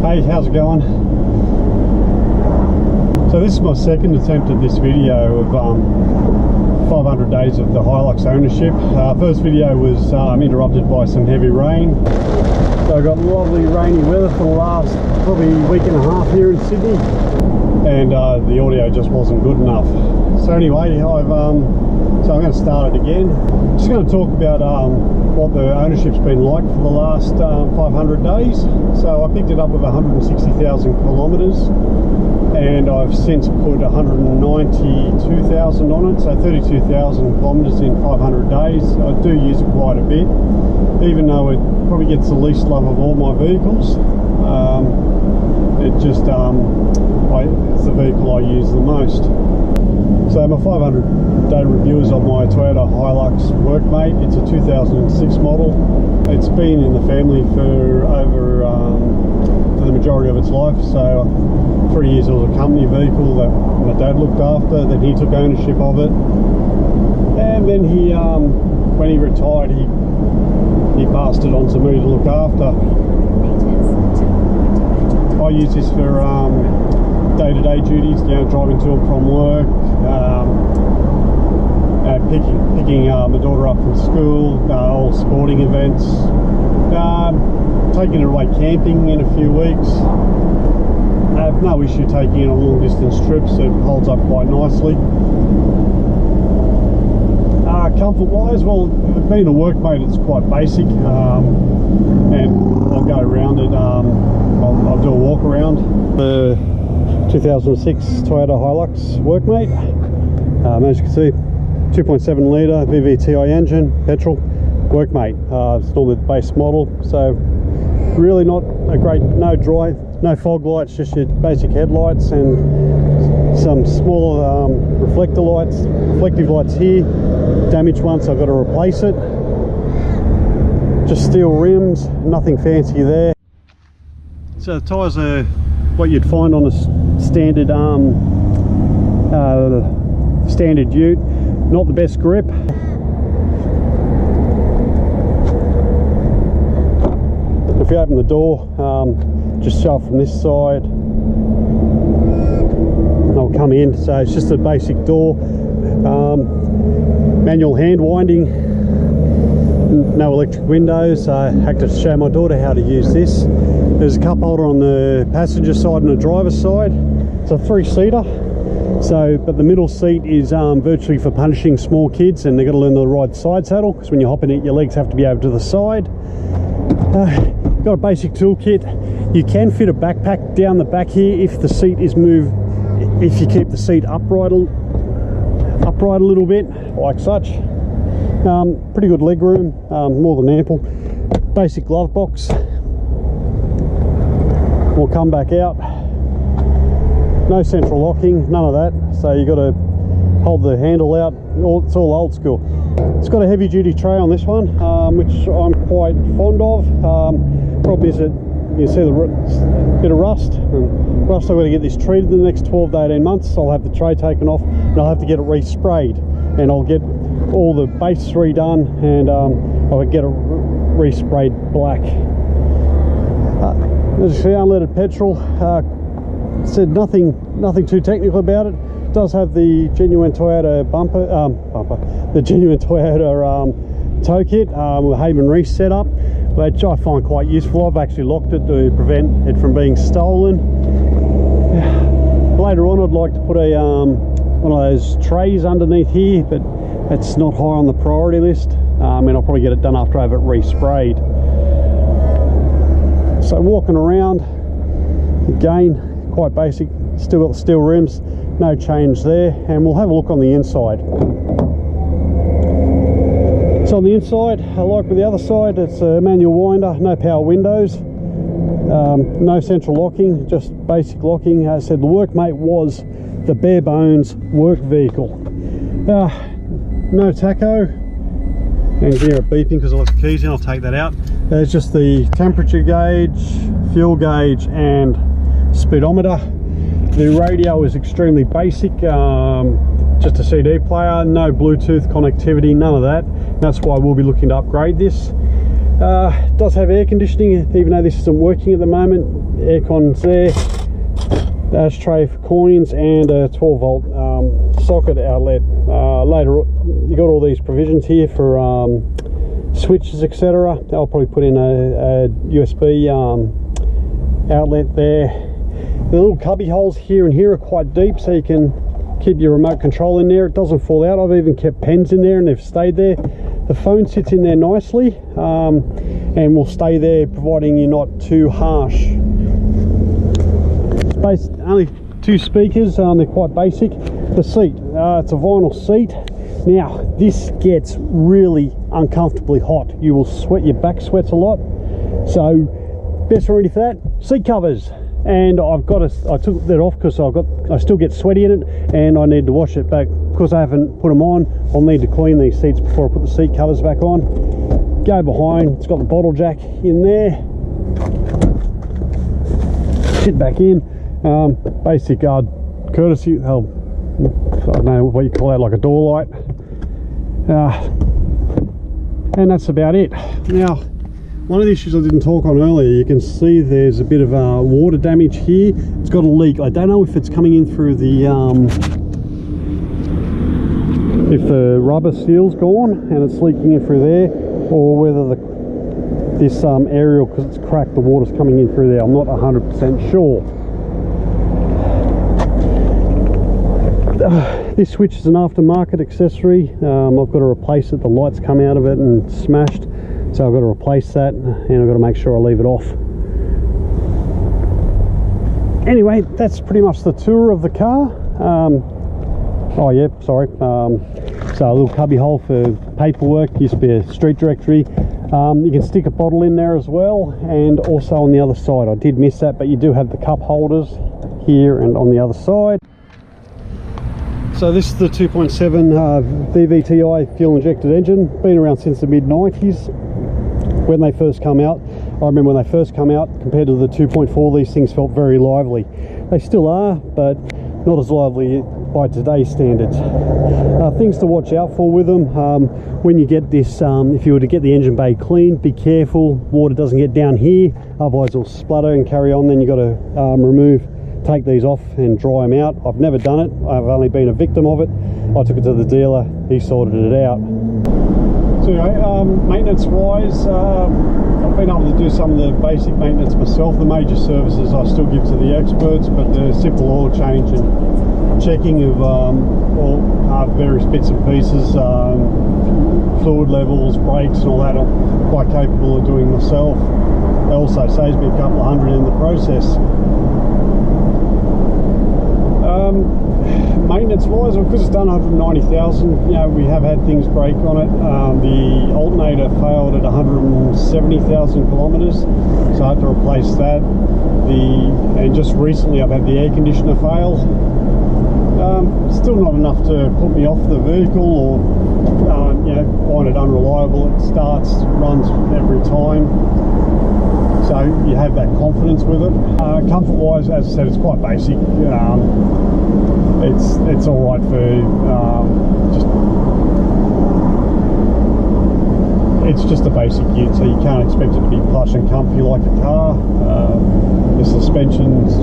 Hey, how's it going? So this is my second attempt at this video of 500 days of the Hilux ownership. First video was interrupted by some heavy rain. So I got lovely rainy weather for the last probably week and a half here in Sydney, and the audio just wasn't good enough. So anyway, so I'm going to start it again. Just going to talk about what the ownership's been like for the last 500 days. So I picked it up with 160,000 kilometres, and I've since put 192,000 on it, so 32,000 kilometres in 500 days. I do use it quite a bit, even though it probably gets the least love of all my vehicles. It's the vehicle I use the most. So my 500-day review is of my Toyota Hilux Workmate. It's a 2006 model. It's been in the family for the majority of its life. So 3 years it was a company vehicle that my dad looked after. Then he took ownership of it, and then he, when he retired, he passed it on to me to look after. I use this for day-to-day duties, driving to and from work, picking my daughter up from school, all sporting events, taking her away camping in a few weeks. I have no issue taking it on long distance trips. It holds up quite nicely. Comfort wise, well, being a Workmate, it's quite basic, and I'll go around it. I'll do a walk around. The 2006 Toyota Hilux Workmate, as you can see, 2.7 litre VVTi engine, petrol, Workmate. It's normally the base model, so really not a great, no fog lights, just your basic headlights and some small reflective lights here. Damaged once, I've got to replace it. Just steel rims, nothing fancy there. So the tyres are what you'd find on a standard standard ute. Not the best grip. If you open the door, just shove from this side, I'll come in. So it's just a basic door, manual hand winding, no electric windows. I had to show my daughter how to use this. There's a cup holder on the passenger side and the driver's side. It's a 3-seater, so but the middle seat is virtually for punishing small kids, and they've got to learn the right side saddle, because when you're hopping it, your legs have to be over to the side. Got a basic toolkit. You can fit a backpack down the back here if the seat is moved, if you keep the seat upright a little bit, like such. Pretty good leg room, more than ample. Basic glove box. We'll come back out. No central locking, none of that. So you got to hold the handle out. It's all old school. It's got a heavy duty tray on this one, which I'm quite fond of. Problem is that you see the bit of rust. And rust, I've got to get this treated in the next 12 to 18 months. I'll have the tray taken off, and I'll have to get it resprayed, and I'll get all the base redone, and I'll get it resprayed black. As you see, unleaded petrol. Said nothing too technical about it. It does have the genuine Toyota the genuine Toyota tow kit with Haven Reese setup, which I find quite useful. I've actually locked it to prevent it from being stolen. Later on, I'd like to put a one of those trays underneath here, but it's not high on the priority list, and I'll probably get it done after I have it resprayed. So walking around, again, quite basic. Still got the steel rims, no change there, and we'll have a look on the inside. So on the inside, like with the other side, it's a manual winder, no power windows, no central locking, just basic locking. As I said, the Workmate was the bare bones work vehicle. No tacho, and here beeping because I left the keys in. I'll take that out. There's just the temperature gauge, fuel gauge, and speedometer. The radio is extremely basic, just a CD player, no Bluetooth connectivity, none of that. That's why we'll be looking to upgrade this. Does have air conditioning, even though this isn't working at the moment. Aircon's there. Ashtray for coins and a 12 volt socket outlet. Later you got all these provisions here for switches, etc. I'll probably put in a USB outlet there. The little cubby holes here and here are quite deep, so you can keep your remote control in there. It doesn't fall out. I've even kept pens in there and they've stayed there. The phone sits in there nicely and will stay there providing you're not too harsh. Only 2 speakers, they're quite basic. The seat, it's a vinyl seat. Now this gets really uncomfortably hot. You will sweat, your back sweats a lot. So best remedy for that, seat covers. And I took that off because I still get sweaty in it and I need to wash it back. Because I haven't put them on, I'll need to clean these seats before I put the seat covers back on. Go behind, it's got the bottle jack in there. Sit back in. Basic courtesy, I don't know what you call that, like a door light. And that's about it. Now, one of the issues I didn't talk on earlier, you can see there's a bit of water damage here. It's got a leak. I don't know if it's coming in through the if the rubber seal's gone and it's leaking in through there, or whether this aerial, because it's cracked, the water's coming in through there. I'm not 100% sure. This switch is an aftermarket accessory. I've got to replace it. The lights come out of it and smashed, so I've got to replace that, and I've got to make sure I leave it off. Anyway, that's pretty much the tour of the car. Oh yeah, sorry. So a little cubby hole for paperwork, used to be a street directory. You can stick a bottle in there as well, and also on the other side. I did miss that, but you do have the cup holders here and on the other side. So this is the 2.7 VVTi fuel injected engine. Been around since the mid-90s when they first come out. I remember when they first come out, compared to the 2.4, these things felt very lively. They still are, but not as lively by today's standards. Things to watch out for with them. When you get this, if you were to get the engine bay cleaned, be careful water doesn't get down here, otherwise it'll splutter and carry on. Then you've got to take these off and dry them out. I've never done it. I've only been a victim of it. I took it to the dealer, he sorted it out. So maintenance wise, I've been able to do some of the basic maintenance myself. The major services I still give to the experts, but the simple oil change and checking of all various bits and pieces, fluid levels, brakes and all that, I'm quite capable of doing myself. It also saves me a couple of $100 in the process. Maintenance wise, because it's done 190,000, you know, we have had things break on it. The alternator failed at 170,000 kilometers, so I had to replace that. And just recently I've had the air conditioner fail. Still not enough to put me off the vehicle or you know, find it unreliable. It starts, runs every time, so you have that confidence with it. Comfort wise, as I said, it's quite basic. It's all right for it's just a basic unit, so you can't expect it to be plush and comfy like a car. The suspension's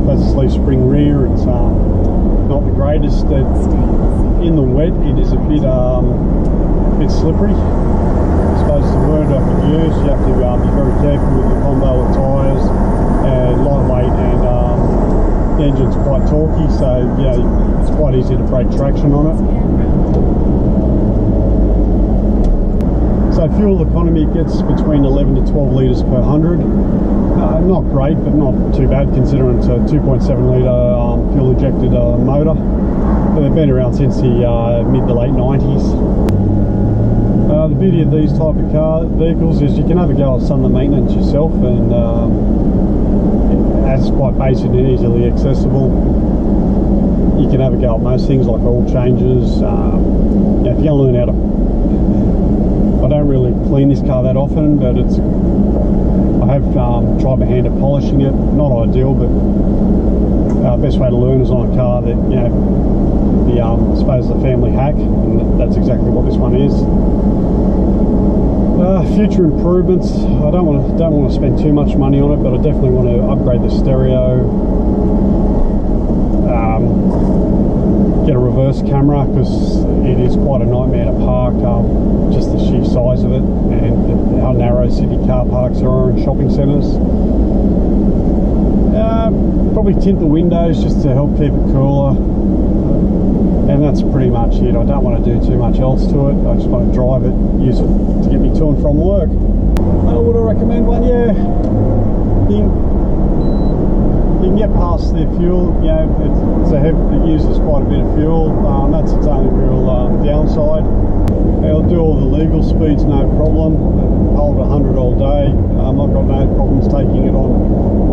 that's leaf spring rear. It's not the greatest. In the wet, it is a bit slippery. I suppose the word I could use. You have to be very careful with the combo of tyres, and lightweight, and the engine's quite torquey, so yeah, it's quite easy to break traction on it. So fuel economy gets between 11 to 12 litres per 100. Not great, but not too bad considering it's a 2.7 litre fuel injected motor. They've been around since the mid to late 90s. The beauty of these type of vehicles is you can have a go at some of the maintenance yourself, and as it's quite basic and easily accessible, you can have a go at most things like oil changes. Yeah, if you're going to learn how to, I don't really clean this car that often, but I have tried my hand at polishing it. Not ideal, but best way to learn is on a car that, you know, I suppose the family hack, and that's exactly what this one is. Future improvements. I don't want to spend too much money on it, but I definitely want to upgrade the stereo. Get a reverse camera, because it is quite a nightmare to park. Just the sheer size of it and how narrow city car parks are in shopping centres. Probably tint the windows just to help keep it cooler. And that's pretty much it. I don't want to do too much else to it. I just want to drive it, use it to get me to and from work. Would I recommend one? Yeah. You can get past the fuel. You know, it uses quite a bit of fuel. That's its only real downside. It'll do all the legal speeds, no problem. Hold 100 all day. I've got no problems taking it on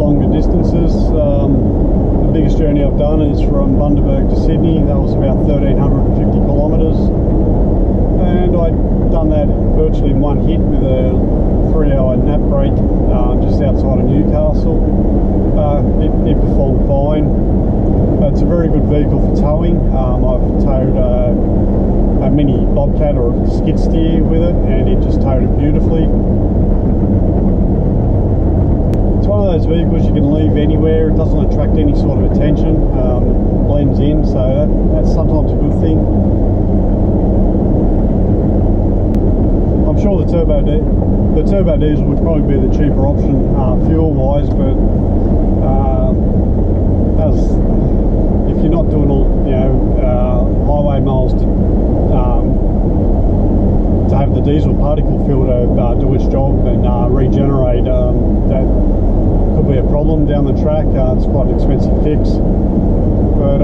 longer distances. The biggest journey I've done is from Bundaberg to Sydney. That was about 1,350 kilometres, and I'd done that virtually in one hit with a 3-hour nap break just outside of Newcastle. It performed fine. It's a very good vehicle for towing. I've towed a mini bobcat or skid steer with it, and it just towed it beautifully. It's one of those vehicles you can leave anywhere. It doesn't attract any sort of attention, blends in, so that's sometimes a good thing. I'm sure the turbo diesel would probably be the cheaper option fuel wise, but if you're not doing all highway miles to have the diesel particle filter do its job and regenerate, that could be a problem down the track. It's quite an expensive fix, but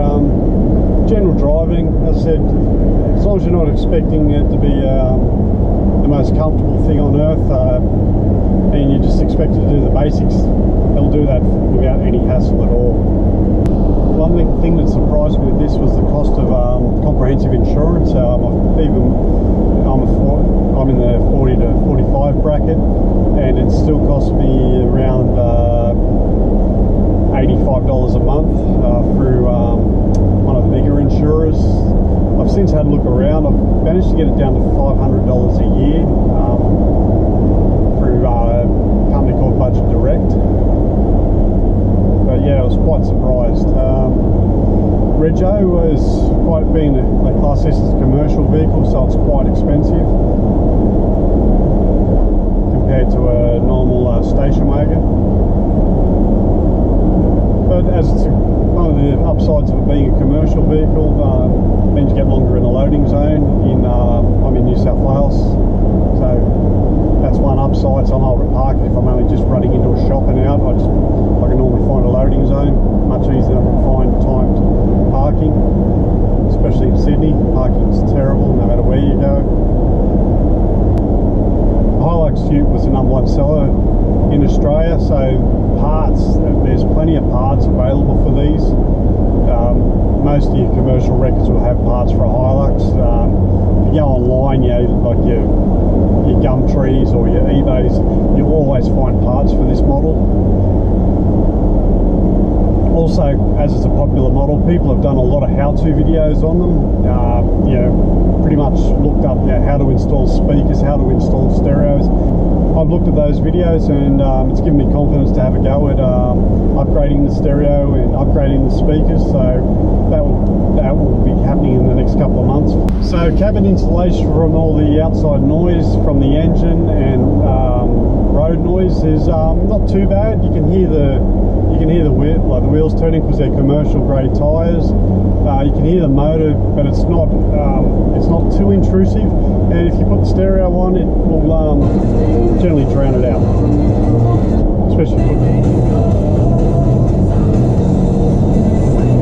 general driving, as I said, as long as you're not expecting it to be the most comfortable thing on earth, and you just expect it to do the basics, it'll do that without any hassle at all. One thing that surprised me with this was the cost of comprehensive insurance. I'm in the 40 to 45 bracket, and it still cost me around $85 a month through one of the bigger insurers. I've since had a look around. I've managed to get it down to $500 a year through a company called Budget Direct. But yeah, I was quite surprised. Rego was being a class this as a commercial vehicle, so it's quite expensive compared to a normal station wagon. But as it's one of the upsides of it being a commercial vehicle, means you get longer in the loading zone. I'm in New South Wales, so that's one upside. So I'm able to park it if I'm only just running into a shop and out. I can normally find a loading zone much easier than find timed parking, especially in Sydney. Parking's terrible no matter where you go. Hilux Ute was the #1 seller in Australia, so parts, there's plenty of parts available for these. Most of your commercial records will have parts for a Hilux. If you go online, like your Gumtrees or your eBays, you'll always find parts for this model. Also, as it's a popular model, people have done a lot of how-to videos on them. Pretty much looked up how to install speakers, how to install stereos. I've looked at those videos, and it's given me confidence to have a go at upgrading the stereo and upgrading the speakers. So that will be happening in the next couple of months. So cabin insulation from all the outside noise from the engine and road noise is not too bad. You can hear the wheels turning because they're commercial grade tyres. You can hear the motor, but it's not too intrusive. And if you put the stereo on, it will generally drown it out. Especially if you put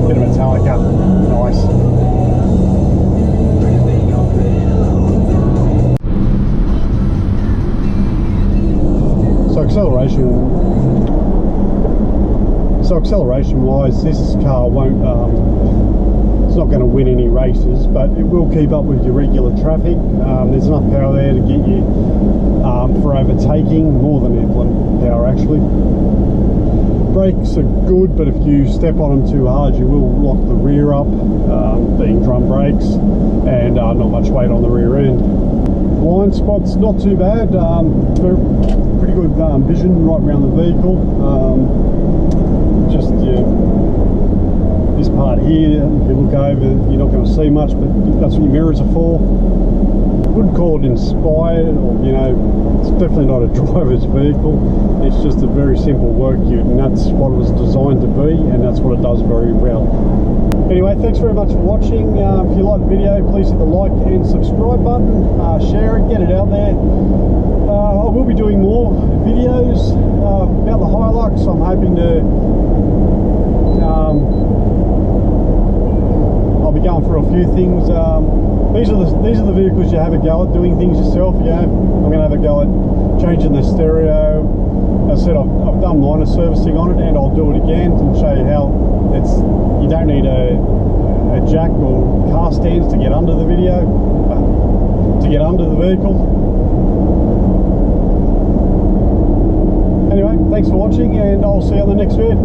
bit of Metallica, nice. So acceleration wise, this car won't, it's not going to win any races, but it will keep up with your regular traffic. There's enough power there to get you for overtaking, more than ample power actually. Brakes are good, but if you step on them too hard, you will lock the rear up, being drum brakes, and not much weight on the rear end. blind spots, not too bad. Pretty good vision right around the vehicle. Just this part here, if you look over, you're not going to see much, but that's what your mirrors are for. Wouldn't call it inspired, or it's definitely not a driver's vehicle. It's just a very simple work ute, and that's what it was designed to be, and that's what it does very well. Anyway, thanks very much for watching. If you like the video, please hit the like and subscribe button, share it, get it out there. I will be doing more videos about the Hilux. I'm hoping to I'll be going through a few things. These are the vehicles you have a go at doing things yourself. I'm going to have a go at changing the stereo. As I said, I've done minor servicing on it, and I'll do it again and show you how you don't need a jack or car stands to get under the vehicle. Anyway, thanks for watching, and I'll see you on the next vid.